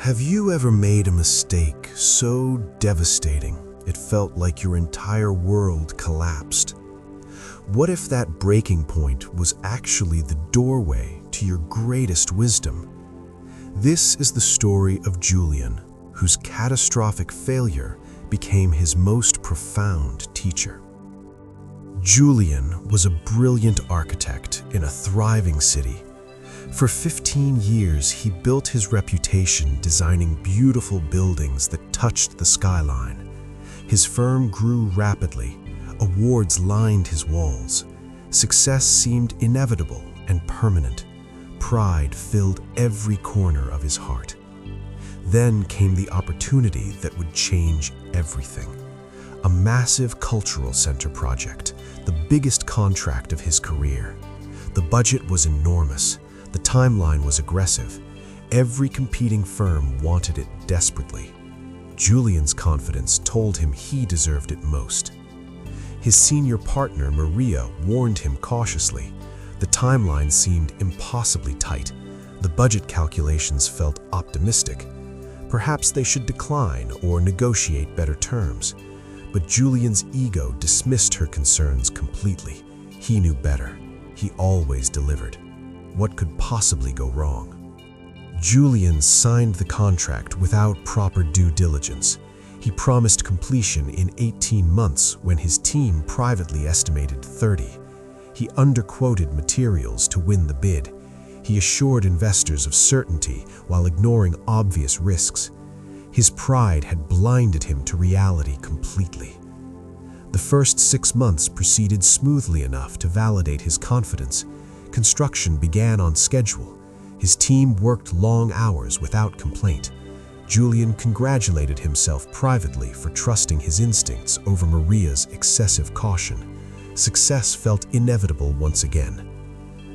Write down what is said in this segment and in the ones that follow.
Have you ever made a mistake so devastating it felt like your entire world collapsed? What if that breaking point was actually the doorway to your greatest wisdom? This is the story of Julian, whose catastrophic failure became his most profound teacher. Julian was a brilliant architect in a thriving city. For 15 years, he built his reputation designing beautiful buildings that touched the skyline. His firm grew rapidly. Awards lined his walls. Success seemed inevitable and permanent. Pride filled every corner of his heart. Then came the opportunity that would change everything. A massive cultural center project, the biggest contract of his career. The budget was enormous. The timeline was aggressive. Every competing firm wanted it desperately. Julian's confidence told him he deserved it most. His senior partner, Maria, warned him cautiously. The timeline seemed impossibly tight. The budget calculations felt optimistic. Perhaps they should decline or negotiate better terms. But Julian's ego dismissed her concerns completely. He knew better. He always delivered. What could possibly go wrong? Julian signed the contract without proper due diligence. He promised completion in 18 months when his team privately estimated 30. He underquoted materials to win the bid. He assured investors of certainty while ignoring obvious risks. His pride had blinded him to reality completely. The first 6 months proceeded smoothly enough to validate his confidence. Construction began on schedule. His team worked long hours without complaint. Julian congratulated himself privately for trusting his instincts over Maria's excessive caution. Success felt inevitable once again.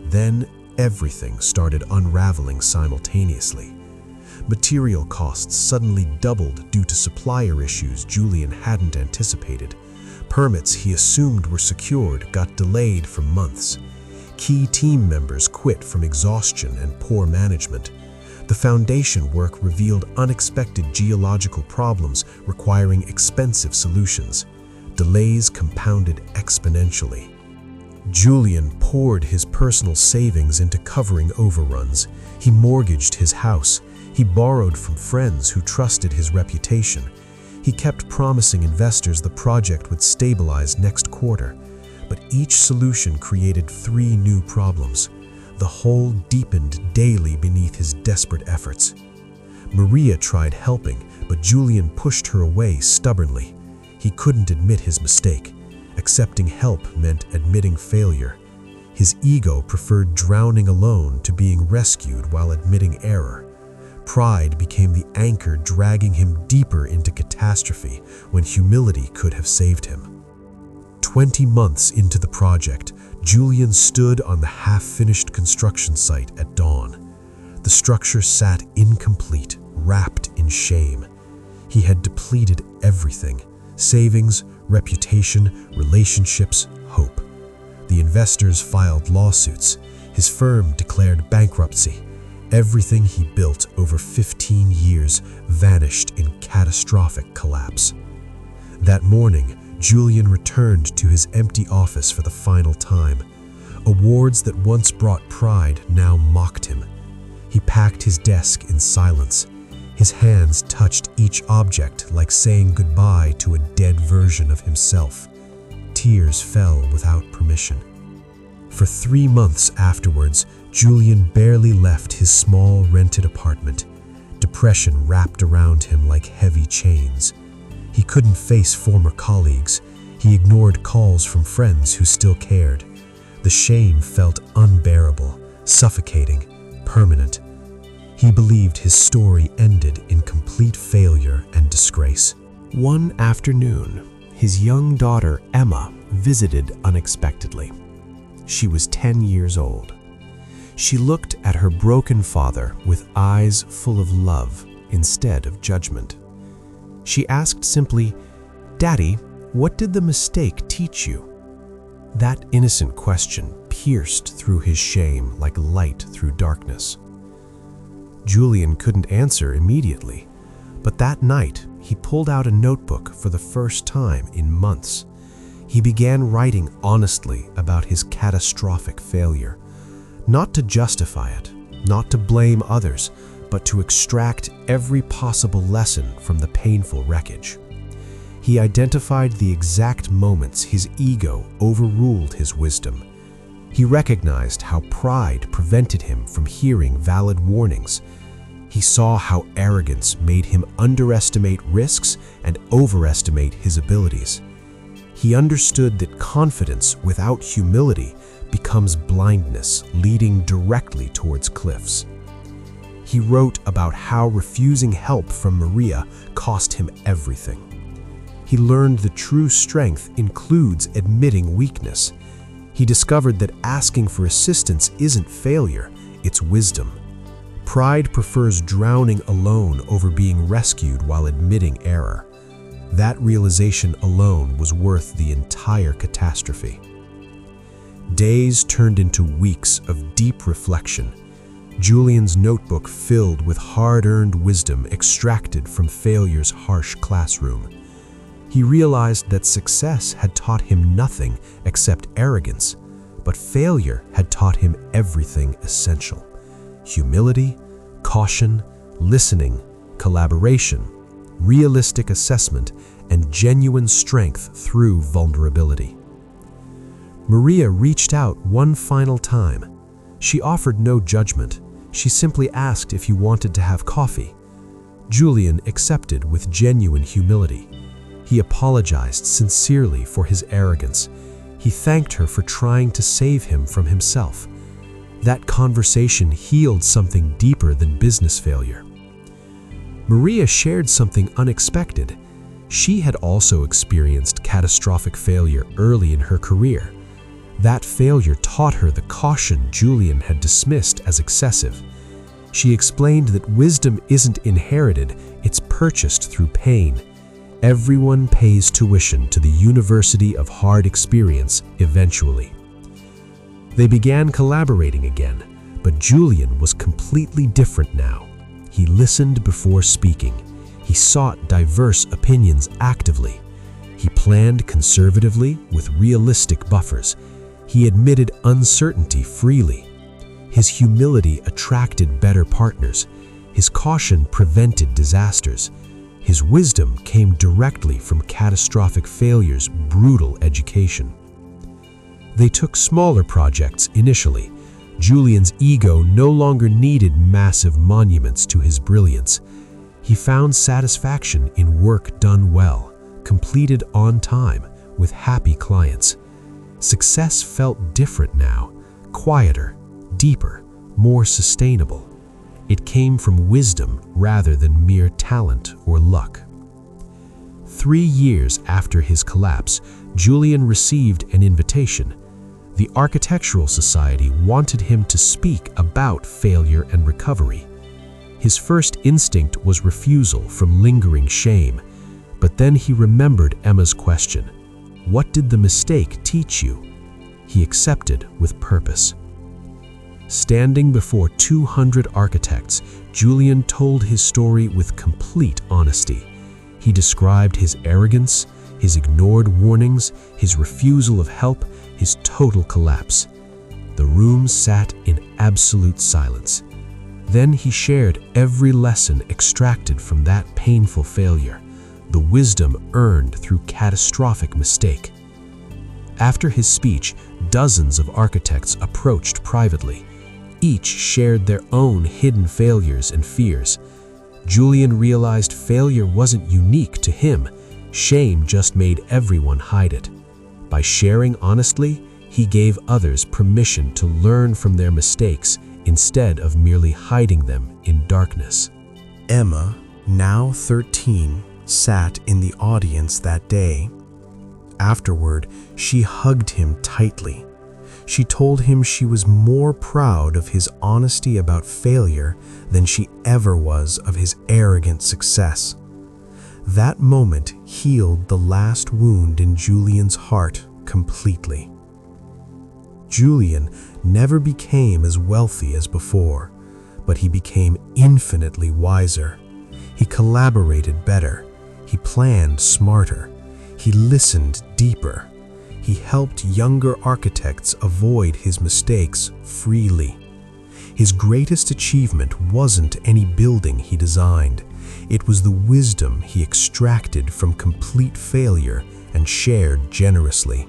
Then everything started unraveling simultaneously. Material costs suddenly doubled due to supplier issues Julian hadn't anticipated. Permits he assumed were secured got delayed for months. Key team members quit from exhaustion and poor management. The foundation work revealed unexpected geological problems requiring expensive solutions. Delays compounded exponentially. Julian poured his personal savings into covering overruns. He mortgaged his house. He borrowed from friends who trusted his reputation. He kept promising investors the project would stabilize next quarter. But each solution created 3 new problems. The hole deepened daily beneath his desperate efforts. Maria tried helping, but Julian pushed her away stubbornly. He couldn't admit his mistake. Accepting help meant admitting failure. His ego preferred drowning alone to being rescued while admitting error. Pride became the anchor dragging him deeper into catastrophe when humility could have saved him. 20 months into the project, Julian stood on the half-finished construction site at dawn. The structure sat incomplete, wrapped in shame. He had depleted everything: savings, reputation, relationships, hope. The investors filed lawsuits. His firm declared bankruptcy. Everything he built over 15 years vanished in catastrophic collapse. That morning, Julian returned to his empty office for the final time. Awards that once brought pride now mocked him. He packed his desk in silence. His hands touched each object like saying goodbye to a dead version of himself. Tears fell without permission. For 3 months afterwards, Julian barely left his small rented apartment. Depression wrapped around him like heavy chains. He couldn't face former colleagues. He ignored calls from friends who still cared. The shame felt unbearable, suffocating, permanent. He believed his story ended in complete failure and disgrace. One afternoon, his young daughter, Emma, visited unexpectedly. She was 10 years old. She looked at her broken father with eyes full of love instead of judgment. She asked simply, "Daddy, what did the mistake teach you?" That innocent question pierced through his shame like light through darkness. Julian couldn't answer immediately, but that night he pulled out a notebook for the first time in months. He began writing honestly about his catastrophic failure, not to justify it, not to blame others, but to extract every possible lesson from the painful wreckage. He identified the exact moments his ego overruled his wisdom. He recognized how pride prevented him from hearing valid warnings. He saw how arrogance made him underestimate risks and overestimate his abilities. He understood that confidence without humility becomes blindness, leading directly towards cliffs. He wrote about how refusing help from Maria cost him everything. He learned the true strength includes admitting weakness. He discovered that asking for assistance isn't failure, it's wisdom. Pride prefers drowning alone over being rescued while admitting error. That realization alone was worth the entire catastrophe. Days turned into weeks of deep reflection. Julian's notebook filled with hard-earned wisdom extracted from failure's harsh classroom. He realized that success had taught him nothing except arrogance, but failure had taught him everything essential: humility, caution, listening, collaboration, realistic assessment, and genuine strength through vulnerability. Maria reached out one final time. She offered no judgment. She simply asked if he wanted to have coffee. Julian accepted with genuine humility. He apologized sincerely for his arrogance. He thanked her for trying to save him from himself. That conversation healed something deeper than business failure. Maria shared something unexpected. She had also experienced catastrophic failure early in her career. That failure taught her the caution Julian had dismissed as excessive. She explained that wisdom isn't inherited, it's purchased through pain. Everyone pays tuition to the University of Hard Experience eventually. They began collaborating again, but Julian was completely different now. He listened before speaking. He sought diverse opinions actively. He planned conservatively with realistic buffers. He admitted uncertainty freely. His humility attracted better partners. His caution prevented disasters. His wisdom came directly from catastrophic failure's brutal education. They took smaller projects initially. Julian's ego no longer needed massive monuments to his brilliance. He found satisfaction in work done well, completed on time, with happy clients. Success felt different now, quieter, deeper, more sustainable. It came from wisdom rather than mere talent or luck. 3 years after his collapse, Julian received an invitation. The Architectural Society wanted him to speak about failure and recovery. His first instinct was refusal from lingering shame, but then he remembered Emma's question, "What did the mistake teach you?" He accepted with purpose. Standing before 200 architects, Julian told his story with complete honesty. He described his arrogance, his ignored warnings, his refusal of help, his total collapse. The room sat in absolute silence. Then he shared every lesson extracted from that painful failure, the wisdom earned through catastrophic mistake. After his speech, dozens of architects approached privately. Each shared their own hidden failures and fears. Julian realized failure wasn't unique to him. Shame just made everyone hide it. By sharing honestly, he gave others permission to learn from their mistakes instead of merely hiding them in darkness. Emma, now 13, sat in the audience that day. Afterward, she hugged him tightly. She told him she was more proud of his honesty about failure than she ever was of his arrogant success. That moment healed the last wound in Julian's heart completely. Julian never became as wealthy as before, but he became infinitely wiser. He collaborated better. He planned smarter. He listened deeper. He helped younger architects avoid his mistakes freely. His greatest achievement wasn't any building he designed. It was the wisdom he extracted from complete failure and shared generously.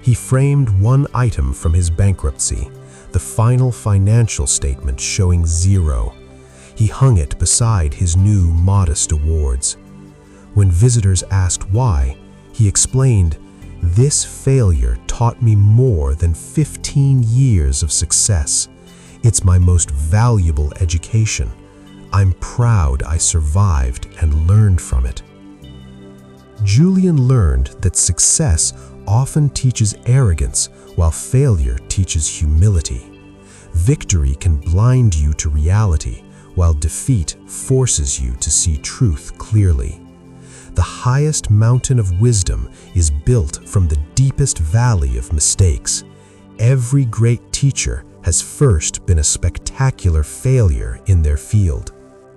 He framed one item from his bankruptcy, the final financial statement showing zero. He hung it beside his new modest awards. When visitors asked why, he explained, "This failure taught me more than 15 years of success. It's my most valuable education. I'm proud I survived and learned from it." Julian learned that success often teaches arrogance, while failure teaches humility. Victory can blind you to reality, while defeat forces you to see truth clearly. The highest mountain of wisdom is built from the deepest valley of mistakes. Every great teacher has first been a spectacular failure in their field.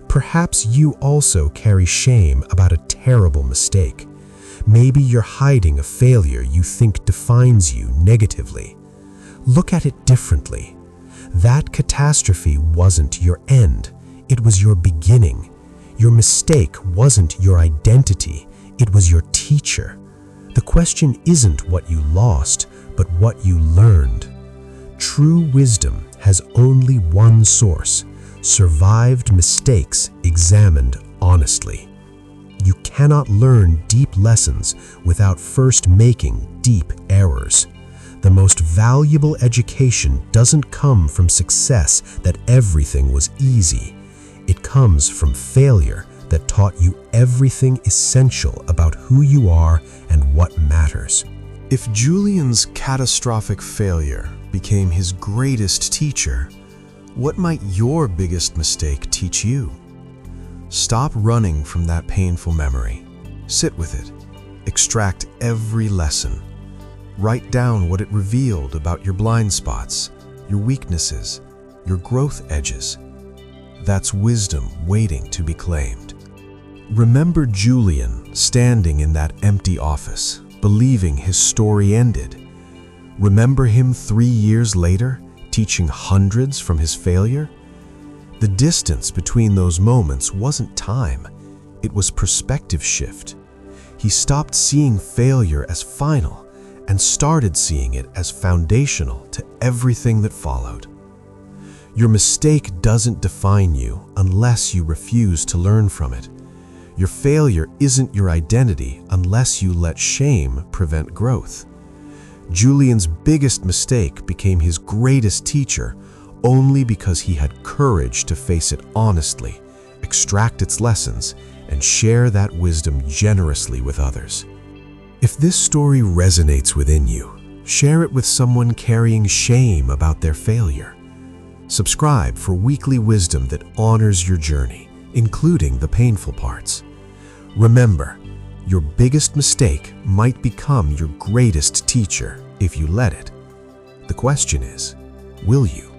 Perhaps you also carry shame about a terrible mistake. Maybe you're hiding a failure you think defines you negatively. Look at it differently. That catastrophe wasn't your end. It was your beginning. Your mistake wasn't your identity. It was your teacher. The question isn't what you lost, but what you learned. True wisdom has only one source: survived mistakes examined honestly. You cannot learn deep lessons without first making deep errors. The most valuable education doesn't come from success that everything was easy. It comes from failure that taught you everything essential about who you are and what matters. If Julian's catastrophic failure became his greatest teacher, what might your biggest mistake teach you? Stop running from that painful memory. Sit with it. Extract every lesson. Write down what it revealed about your blind spots, your weaknesses, your growth edges. That's wisdom waiting to be claimed. Remember Julian standing in that empty office, believing his story ended. Remember him 3 years later, teaching hundreds from his failure? The distance between those moments wasn't time, it was perspective shift. He stopped seeing failure as final and started seeing it as foundational to everything that followed. Your mistake doesn't define you unless you refuse to learn from it. Your failure isn't your identity unless you let shame prevent growth. Julian's biggest mistake became his greatest teacher only because he had courage to face it honestly, extract its lessons, and share that wisdom generously with others. If this story resonates within you, share it with someone carrying shame about their failure. Subscribe for weekly wisdom that honors your journey, including the painful parts. Remember, your biggest mistake might become your greatest teacher if you let it. The question is, will you?